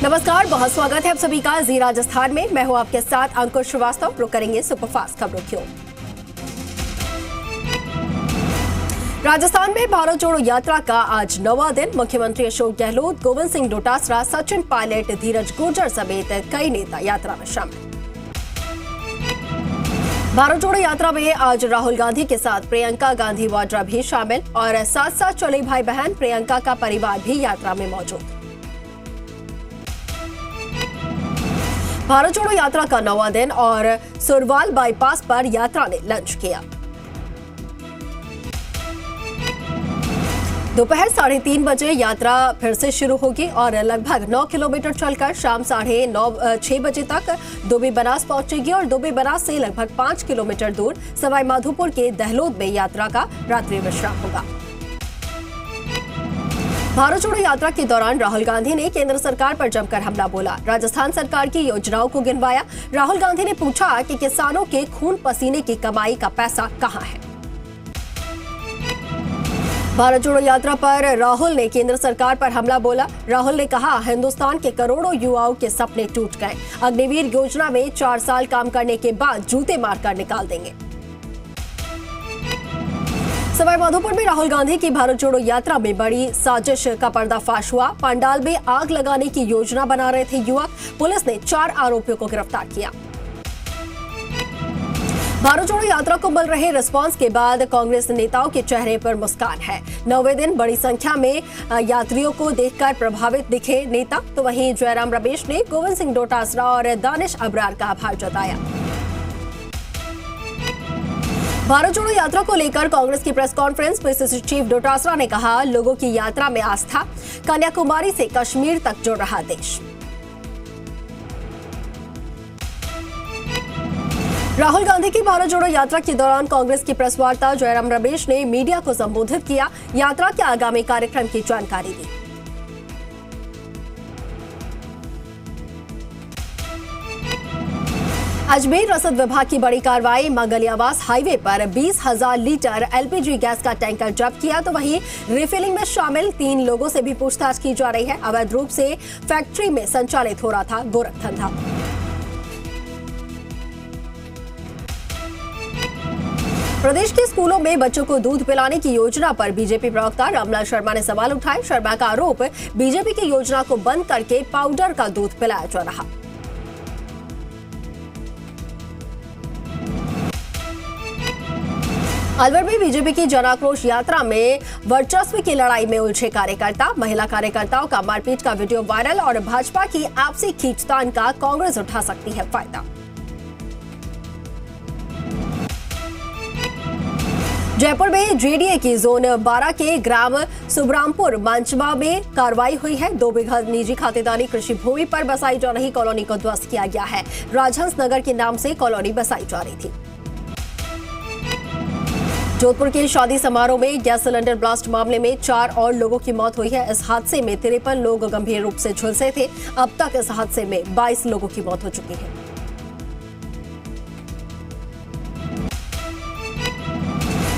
नमस्कार, बहुत स्वागत है आप सभी का जी राजस्थान में। मैं हूं आपके साथ अंकुश श्रीवास्तव। रुक करेंगे सुपरफास्ट खबरों की ओर। राजस्थान में भारत जोड़ो यात्रा का आज 9वां दिन। मुख्यमंत्री अशोक गहलोत, गोविंद सिंह डोटासरा, सचिन पायलट, धीरज गुर्जर समेत कई नेता यात्रा में शामिल। भारत जोड़ो यात्रा में आज राहुल गांधी के साथ प्रियंका गांधी वाड्रा भी शामिल और साथ साथ चले भाई बहन प्रियंका का परिवार भी यात्रा में मौजूद। भारत जोड़ो यात्रा का 9वां दिन और सुरवाल बाईपास पर यात्रा ने लंच किया। दोपहर 3:30 बजे यात्रा फिर से शुरू होगी और लगभग 9 किलोमीटर चलकर शाम 6:30 बजे तक दुबई बनास पहुंचेगी और दुबई बनास से लगभग 5 किलोमीटर दूर सवाई माधोपुर के दहलोद में यात्रा का रात्रि विश्राम होगा। भारत जोड़ो यात्रा के दौरान राहुल गांधी ने केंद्र सरकार पर जमकर हमला बोला। राजस्थान सरकार की योजनाओं को गिनवाया। राहुल गांधी ने पूछा कि किसानों के खून पसीने की कमाई का पैसा कहां है। भारत जोड़ो यात्रा पर राहुल ने केंद्र सरकार पर हमला बोला। राहुल ने कहा, हिंदुस्तान के करोड़ों युवाओं के सपने टूट गए। अग्निवीर योजना में 4 साल काम करने के बाद जूते मारकर निकाल देंगे। सवाई माधोपुर में राहुल गांधी की भारत जोड़ो यात्रा में बड़ी साजिश का पर्दाफाश हुआ। पंडाल में आग लगाने की योजना बना रहे थे युवक। पुलिस ने 4 आरोपियों को गिरफ्तार किया। भारत जोड़ो यात्रा को मिल रहे रिस्पांस के बाद कांग्रेस नेताओं के चेहरे पर मुस्कान है। 9वें दिन बड़ी संख्या में यात्रियों को देखकर प्रभावित दिखे नेता। तो वहीं जयराम रमेश ने गोविंद सिंह डोटासरा और दानिश अब्रार का आभार जताया। भारत जोड़ो यात्रा को लेकर कांग्रेस की प्रेस कॉन्फ्रेंस में पीसीसी चीफ डोटासरा ने कहा, लोगों की यात्रा में आस्था, कन्याकुमारी से कश्मीर तक जुड़ रहा देश। राहुल गांधी की भारत जोड़ो यात्रा के दौरान कांग्रेस की प्रेस वार्ता जयराम रमेश ने मीडिया को संबोधित किया। यात्रा के आगामी कार्यक्रम की जानकारी दी। अजमेर रसद विभाग की बड़ी कार्रवाई। मंगलियावास हाईवे पर 20,000 लीटर एलपीजी गैस का टैंकर जब्त किया। तो वहीं रिफिलिंग में शामिल 3 लोगों से भी पूछताछ की जा रही है। अवैध रूप से फैक्ट्री में संचालित हो रहा था गोरख धंधा। प्रदेश के स्कूलों में बच्चों को दूध पिलाने की योजना पर बीजेपी प्रवक्ता रामलाल शर्मा ने सवाल उठाए। शर्मा का आरोप, बीजेपी की योजना को बंद करके पाउडर का दूध पिलाया जा रहा। अलवर में बीजेपी की जन आक्रोश यात्रा में वर्चस्व की लड़ाई में उलझे कार्यकर्ता। महिला कार्यकर्ताओं का मारपीट का वीडियो वायरल और भाजपा की आपसी खींचतान का कांग्रेस उठा सकती है फायदा। जयपुर में जेडीए की जोन 12 के ग्राम सुबरामपुर मांचवा में कार्रवाई हुई है। 2 बीघा निजी खातेदारी कृषि भूमि पर बसाई जा रही कॉलोनी को ध्वस्त किया गया है। राजहंस नगर के नाम से कॉलोनी बसाई जा रही थी। जोधपुर के शादी समारोह में गैस सिलेंडर ब्लास्ट मामले में 4 और लोगों की मौत हुई है। इस हादसे में 53 लोग गंभीर रूप से झुलसे थे। अब तक इस हादसे में 22 लोगों की मौत हो चुकी है।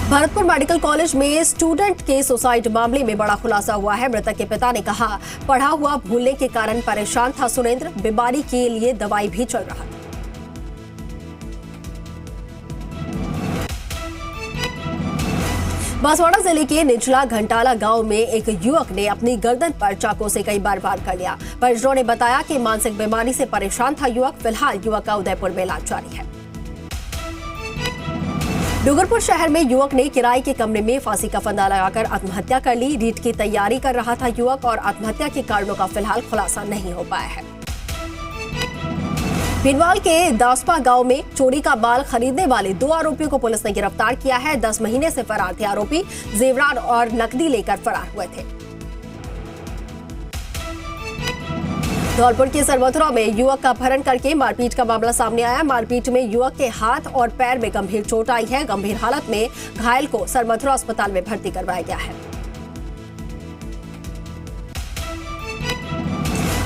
भरतपुर मेडिकल कॉलेज में स्टूडेंट के सुसाइड मामले में बड़ा खुलासा हुआ है। मृतक के पिता ने कहा, पढ़ा हुआ भूलने के कारण परेशान था सुरेंद्र। बीमारी के लिए दवाई भी चल रहा था। बांसवाड़ा जिले के निचला घंटाला गांव में एक युवक ने अपनी गर्दन पर चाकू से कई बार वार कर लिया। परिजनों ने बताया कि मानसिक बीमारी से परेशान था युवक। फिलहाल युवक का उदयपुर में इलाज जारी है। डूंगरपुर शहर में युवक ने किराए के कमरे में फांसी का फंदा लगाकर आत्महत्या कर ली। रीट की तैयारी कर रहा था युवक और आत्महत्या के कारणों का फिलहाल खुलासा नहीं हो पाया है। भीनवाल के दासपा गांव में चोरी का माल खरीदने वाले 2 आरोपियों को पुलिस ने गिरफ्तार किया है। 10 महीने से फरार थे आरोपी। जेवरात और नकदी लेकर फरार हुए थे। धौलपुर के सरमथुरा में युवक का अपहरण करके मारपीट का मामला सामने आया। मारपीट में युवक के हाथ और पैर में गंभीर चोट आई है। गंभीर हालत में घायल को सरमथुरा अस्पताल में भर्ती करवाया गया है।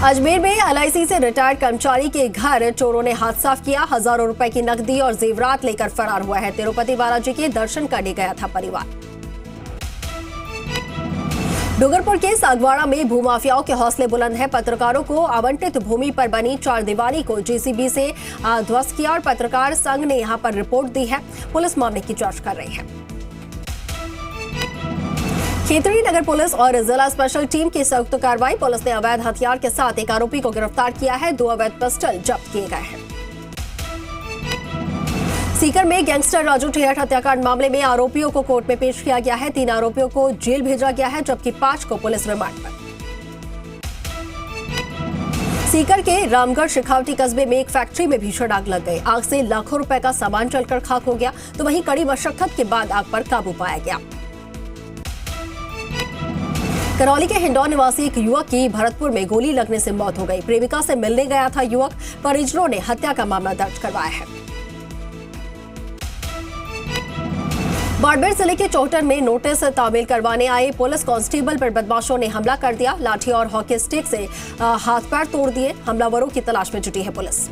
अजमेर में एलआईसी से रिटायर्ड कर्मचारी के घर चोरों ने हाथ साफ किया। हजारों रुपए की नकदी और जेवरात लेकर फरार हुआ है। तिरुपति बालाजी के दर्शन करने गया था परिवार। डूंगरपुर के सागवाड़ा में भूमाफियाओं के हौसले बुलंद हैं। पत्रकारों को आवंटित भूमि पर बनी चारदीवारी को जेसीबी से ध्वस्त किया और पत्रकार संघ ने यहां पर रिपोर्ट दी है। पुलिस मामले की जांच कर रही है। खेतड़ी नगर पुलिस और जिला स्पेशल टीम की संयुक्त कार्रवाई। पुलिस ने अवैध हथियार के साथ एक आरोपी को गिरफ्तार किया है। 2 अवैध पिस्टल जब्त किए गए हैं। सीकर में गैंगस्टर राजू ठेहट हत्याकांड मामले में आरोपियों को कोर्ट में पेश किया गया है। 3 आरोपियों को जेल भेजा गया है, जबकि 5 को पुलिस रिमांड पर। सीकर के रामगढ़ शेखावटी कस्बे में एक फैक्ट्री में भीषण आग लग गई। आग से लाखों रुपए का सामान जलकर खाक हो गया, तो वहीं कड़ी मशक्कत के बाद आग पर काबू पाया गया। करौली के हिंडौन निवासी एक युवक की भरतपुर में गोली लगने से मौत हो गई। प्रेमिका से मिलने गया था युवक। परिजनों ने हत्या का मामला दर्ज करवाया है। बाड़मेर जिले के चौहटन में नोटिस तामील करवाने आए पुलिस कांस्टेबल पर बदमाशों ने हमला कर दिया। लाठी और हॉकी स्टिक से हाथ पैर तोड़ दिए। हमलावरों की तलाश में जुटी है पुलिस।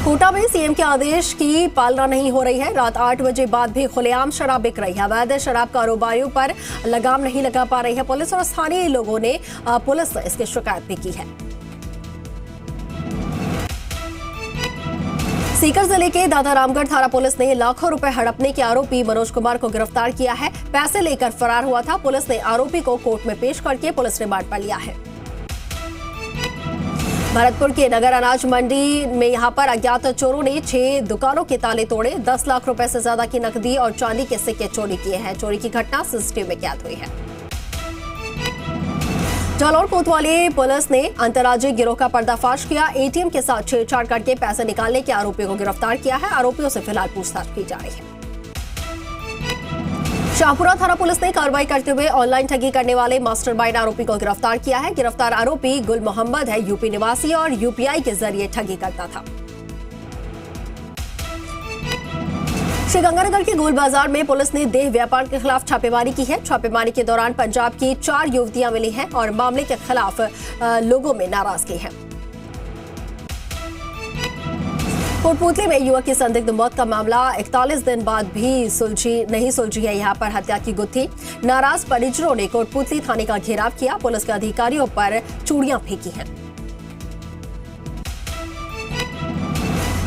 कोटा में सीएम के आदेश की पालना नहीं हो रही है। रात 8 बजे बाद भी खुलेआम शराब बिक रही है। अवैध शराब कारोबारियों पर लगाम नहीं लगा पा रही है पुलिस, और स्थानीय लोगों ने पुलिस से इसकी शिकायत भी की है। सीकर जिले के दादा रामगढ़ थाना पुलिस ने लाखों रुपए हड़पने के आरोपी मनोज कुमार को गिरफ्तार किया है। पैसे लेकर फरार हुआ था। पुलिस ने आरोपी को कोर्ट में पेश करके पुलिस रिमांड पर लिया है। भरतपुर के नगर अनाज मंडी में यहां पर अज्ञात चोरों ने 6 दुकानों के ताले तोड़े। 10 लाख रुपए से ज्यादा की नकदी और चांदी के सिक्के चोरी किए हैं। चोरी की घटना सीसीटीवी में कैद हुई है। जालौर कोतवाली पुलिस ने अंतर्राज्यीय गिरोह का पर्दाफाश किया। एटीएम के साथ छेड़छाड़ करके पैसे निकालने के आरोपियों को गिरफ्तार किया है। आरोपियों से फिलहाल पूछताछ की जा रही है। शाहपुरा थाना पुलिस ने कार्रवाई करते हुए ऑनलाइन ठगी करने वाले मास्टरमाइंड आरोपी को गिरफ्तार किया है। गिरफ्तार आरोपी गुल मोहम्मद है। यूपी निवासी और यूपीआई के जरिए ठगी करता था। श्रीगंगानगर के गोल बाजार में पुलिस ने देह व्यापार के खिलाफ छापेमारी की है। छापेमारी के दौरान पंजाब की 4 युवतियां मिली हैं और मामले के खिलाफ लोगों में नाराजगी है। कोटपूतली में युवक की संदिग्ध मौत का मामला 41 दिन बाद भी नहीं सुलझी है। यहां पर हत्या की गुत्थी। नाराज परिजनों ने कोटपूतली थाने का घेराव किया। पुलिस के अधिकारियों पर चूड़ियां फेंकी हैं।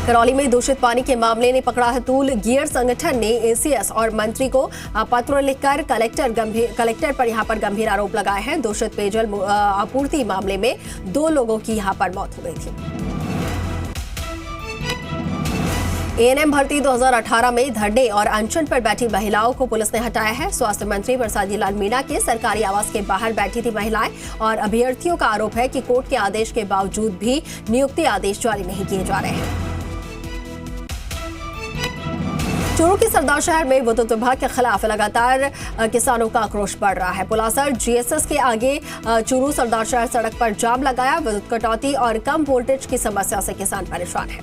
करौली में दूषित पानी के मामले ने पकड़ा है तूल। गियर संगठन ने एसीएस और मंत्री को पत्र लिखकर कलेक्टर पर यहां पर गंभीर आरोप लगाए हैं। दूषित पेयजल आपूर्ति मामले में 2 लोगों की यहां पर मौत हो गई थी। एएनएम भर्ती 2018 में धरने और अनशन पर बैठी महिलाओं को पुलिस ने हटाया है। स्वास्थ्य मंत्री बरसाती लाल मीणा के सरकारी आवास के बाहर बैठी थी महिलाएं, और अभ्यर्थियों का आरोप है कि कोर्ट के आदेश के बावजूद भी नियुक्ति आदेश जारी नहीं किए जा रहे हैं। चूरू के सरदार शहर में विद्युत विभाग के खिलाफ लगातार किसानों का आक्रोश बढ़ रहा है। पुलासर जीएसएस के आगे चूरू सरदार शहर सड़क पर जाम लगाया। विद्युत कटौती और कम वोल्टेज की समस्या से किसान परेशान है।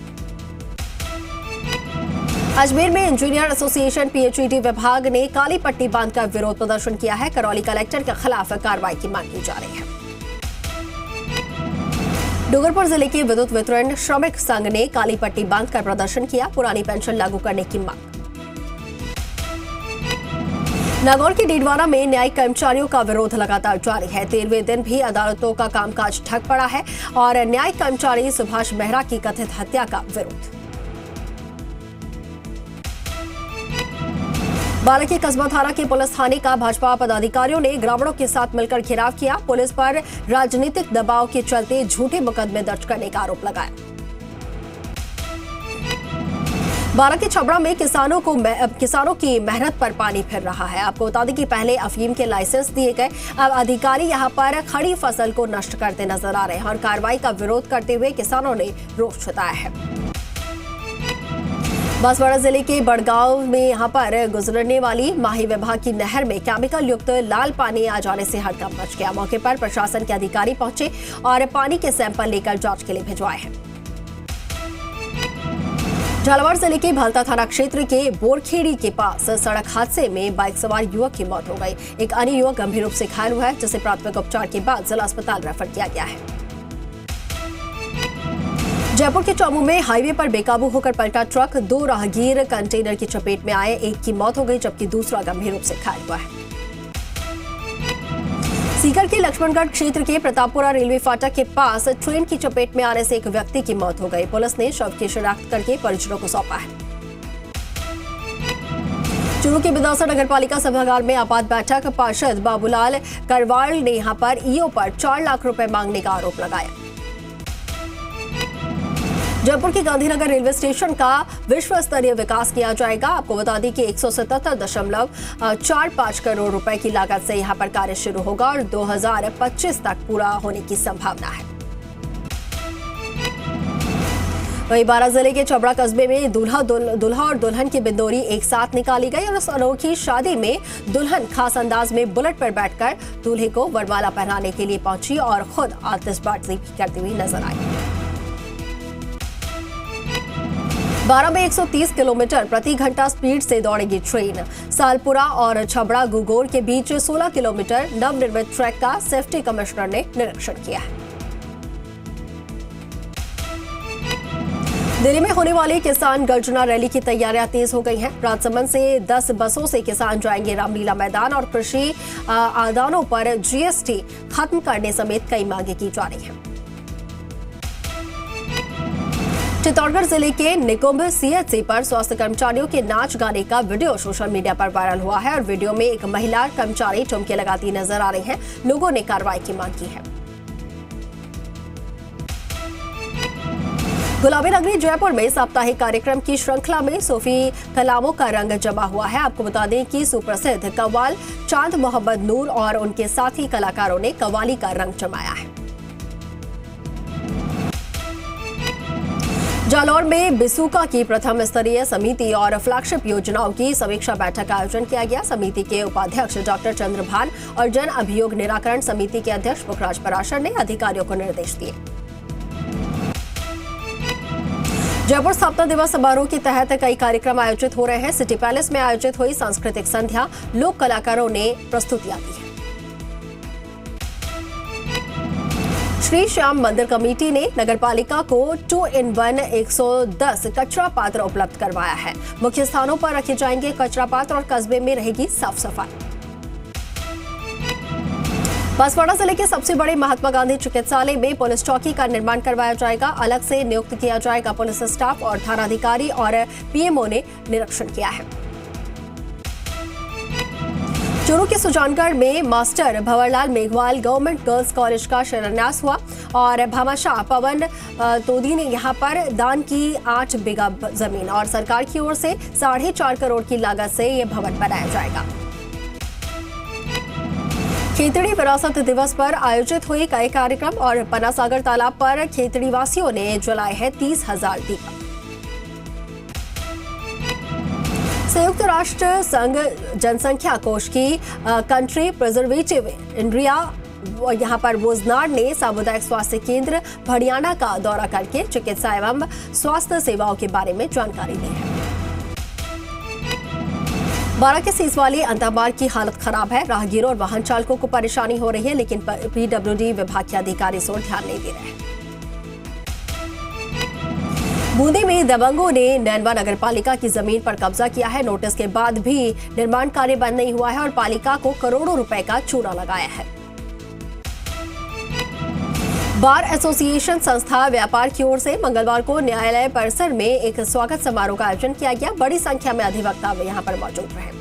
अजमेर में इंजीनियर एसोसिएशन पीएचईडी विभाग ने काली पट्टी बांधकर विरोध प्रदर्शन किया है। करौली कलेक्टर के खिलाफ कार्रवाई की मांग की जा रही है। डूंगरपुर जिले के विद्युत वितरण श्रमिक संघ ने काली पट्टी बांधकर प्रदर्शन किया। पुरानी पेंशन लागू करने की मांग। नागौर के डीडवाना में न्यायिक कर्मचारियों का विरोध लगातार जारी है। 13वें दिन भी अदालतों का कामकाज ठप पड़ा है और न्यायिक कर्मचारी सुभाष मेहरा की कथित हत्या का विरोध। बारां के कस्बा थाना के पुलिस थाने का भाजपा पदाधिकारियों ने ग्रामीणों के साथ मिलकर घेराव किया। पुलिस पर राजनीतिक दबाव के चलते झूठे मुकदमे दर्ज करने का आरोप लगाया। बारां के छबड़ा में किसानों की मेहनत पर पानी फिर रहा है। आपको बता दें कि पहले अफीम के लाइसेंस दिए गए, अब अधिकारी यहां पर खड़ी फसल को नष्ट करते नजर आ रहे हैं और कार्रवाई का विरोध करते हुए किसानों ने रोष जताया है। बांसवाड़ा जिले के बड़गांव में यहां पर गुजरने वाली माही विभाग की नहर में केमिकल युक्त लाल पानी आ जाने से हड़कंप मच गया। मौके पर प्रशासन के अधिकारी पहुंचे और पानी के सैंपल लेकर जांच के लिए भिजवाए हैं। झालावाड़ जिले के भालता थाना क्षेत्र के बोरखेड़ी के पास सड़क हादसे में बाइक सवार युवक की मौत हो गई। एक अन्य युवक गंभीर रूप से घायल हुआ है, जिसे प्राथमिक उपचार के बाद जिला अस्पताल रेफर किया गया है। जयपुर के चौमू में हाईवे पर बेकाबू होकर पलटा ट्रक, 2 राहगीर कंटेनर की चपेट में आए, एक की मौत हो गई जबकि दूसरा गंभीर रूप से घायल हुआ है। सीकर के लक्ष्मणगढ़ क्षेत्र के प्रतापपुरा रेलवे फाटक के पास ट्रेन की चपेट में आने से एक व्यक्ति की मौत हो गई। पुलिस ने शव की शिनाख्त करके परिजनों को सौंपा है। चूरू के बिदौसा नगर पालिका सभागार में आपात बैठक, पार्षद बाबूलाल करवाल ने यहां पर ईओ पर 4 लाख रुपए मांगने का आरोप लगाया। जयपुर के गांधीनगर रेलवे स्टेशन का विश्व स्तरीय विकास किया जाएगा। आपको बता दें कि 177.45 करोड़ रुपए की लागत से यहां पर कार्य शुरू होगा और 2025 तक पूरा होने की संभावना है। वहीं बारां जिले के चबड़ा कस्बे में दूल्हा और दुल्हन की बिंदोरी एक साथ निकाली गई और उस अनोखी शादी में दुल्हन खास अंदाज में बुलेट पर बैठकर दूल्हे को वरमाला पहनाने के लिए पहुंची और खुद आतिशबाजी करती हुई नजर आई। 12 में 130 किलोमीटर प्रति घंटा स्पीड से दौड़ेगी ट्रेन। सालपुरा और छबड़ा गुगोर के बीच 16 किलोमीटर नवनिर्मित ट्रैक का सेफ्टी कमिश्नर ने निरीक्षण किया है। दिल्ली में होने वाली किसान गर्जना रैली की तैयारियां तेज हो गई हैं। राजसमंद से 10 बसों से किसान जाएंगे रामलीला मैदान और कृषि आदानों पर जीएसटी खत्म करने समेत कई मांगे की जा रही हैं। चित्तौड़गढ़ जिले के निकुंभ सीएचसी पर स्वास्थ्य कर्मचारियों के नाच गाने का वीडियो सोशल मीडिया पर वायरल हुआ है और वीडियो में एक महिला कर्मचारी ठुमके लगाती नजर आ रही है। लोगों ने कार्रवाई की मांग की है। गुलाबी नगरी जयपुर में साप्ताहिक कार्यक्रम की श्रृंखला में सूफी कलामों का रंग जमा हुआ है। आपको बता दें कि सुप्रसिद्ध कव्वाल चांद मोहम्मद नूर और उनके साथी कलाकारों ने कव्वाली का रंग जमाया है। जालौर में बिसूका की प्रथम स्तरीय समिति और फ्लैगशिप योजनाओं की समीक्षा बैठक का आयोजन किया गया। समिति के उपाध्यक्ष डॉक्टर चंद्रभान और जन अभियोग निराकरण समिति के अध्यक्ष पुखराज पराशर ने अधिकारियों को निर्देश दिए। जयपुर स्थापना दिवस समारोह के तहत कई कार्यक्रम आयोजित हो रहे हैं। सिटी पैलेस में आयोजित हुई सांस्कृतिक संध्या, लोक कलाकारों ने प्रस्तुतियां दी है। श्री श्याम मंदिर कमेटी ने नगरपालिका को 2-in-1 110 कचरा पात्र उपलब्ध करवाया है। मुख्य स्थानों पर रखे जाएंगे कचरा पात्र और कस्बे में रहेगी साफ सफाई। बांसवाड़ा जिले के सबसे बड़े महात्मा गांधी चिकित्सालय में पुलिस चौकी का निर्माण करवाया जाएगा। अलग से नियुक्त किया जाएगा पुलिस स्टाफ और थानाधिकारी और पीएमओ ने निरीक्षण किया है। चूरू के सुजानगढ़ में master Bhanwarlal Meghwal government girls college का शिलान्यास हुआ और भामाशाह पवन तोदी ने यहां पर दान की 8 बीघा जमीन और सरकार की ओर से 4.5 करोड़ की लागत से यह भवन बनाया जाएगा। खेतड़ी विरासत दिवस पर आयोजित हुए कई कार्यक्रम और पन्नासागर तालाब पर खेतड़ी वासियों ने जलाए हैं 30,000 दीपक। संयुक्त राष्ट्र संघ जनसंख्या कोष की कंट्री प्रिजर्वेटिव इंडिया यहां पर वोजनाड ने सामुदायिक स्वास्थ्य केंद्र भड़ियाना का दौरा करके चिकित्सा एवं स्वास्थ्य सेवाओं के बारे में जानकारी दी है। बारां के सीसवाली अंतरमार्ग की हालत खराब है। राहगीरों और वाहन चालकों को परेशानी हो रही है, लेकिन पीडब्ल्यूडी विभाग के अधिकारी इस ओर ध्यान नहीं दे रहे हैं। बूंदी में दबंगों ने नैनवा नगर पालिका की जमीन पर कब्जा किया है। नोटिस के बाद भी निर्माण कार्य बंद नहीं हुआ है और पालिका को करोड़ों रुपए का चूना लगाया है। बार एसोसिएशन संस्था व्यापार की ओर से मंगलवार को न्यायालय परिसर में एक स्वागत समारोह का आयोजन किया गया। बड़ी संख्या में अधिवक्ता यहां पर मौजूद रहे।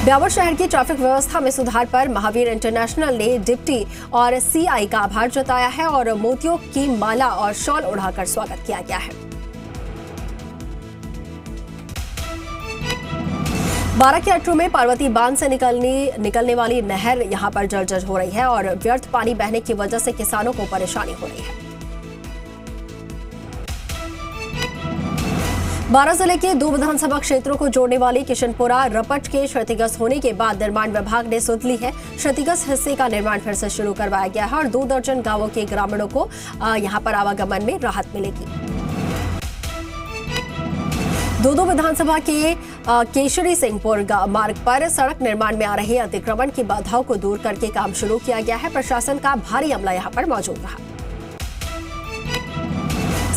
ब्यावर शहर की ट्रैफिक व्यवस्था में सुधार पर महावीर इंटरनेशनल ने डिप्टी और सीआई का आभार जताया है और मोतियों की माला और शॉल उड़ाकर स्वागत किया गया है। बारां के अटरू में पार्वती बांध से निकलने वाली नहर यहां पर जर्जर हो रही है और व्यर्थ पानी बहने की वजह से किसानों को परेशानी हो रही है। बारां जिले के 2 विधानसभा क्षेत्रों को जोड़ने वाली किशनपुरा रपट के क्षतिग्रस्त होने के बाद निर्माण विभाग ने सुध ली है। क्षतिग्रस्त हिस्से का निर्माण फिर से शुरू करवाया गया है और 2 दर्जन गांवों के ग्रामीणों को यहां पर आवागमन में राहत मिलेगी। 2 विधानसभा के केशरी सिंहपुर मार्ग पर सड़क निर्माण में आ रहे अतिक्रमण की बाधाओं को दूर करके काम शुरू किया गया है। प्रशासन का भारी अमला यहां पर मौजूद रहा।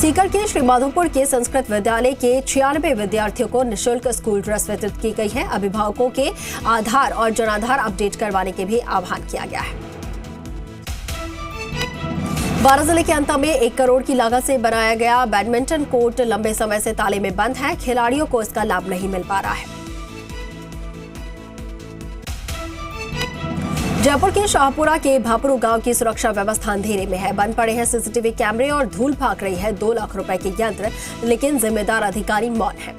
सीकर के श्री माधोपुर के संस्कृत विद्यालय के 96 विद्यार्थियों को निःशुल्क स्कूल ड्रेस वितरित की गई है। अभिभावकों के आधार और जनाधार अपडेट करवाने के भी आह्वान किया गया है। बारां जिले के अंता में 1 करोड़ की लागत से बनाया गया बैडमिंटन कोर्ट लंबे समय से ताले में बंद है। खिलाड़ियों को इसका लाभ नहीं मिल पा रहा है। जयपुर के शाहपुरा के भापरू गांव की सुरक्षा व्यवस्था अंधेरे में है। बंद पड़े हैं सीसीटीवी कैमरे और धूल भाग रही है 2 लाख रुपए के यंत्र, लेकिन जिम्मेदार अधिकारी मौन है।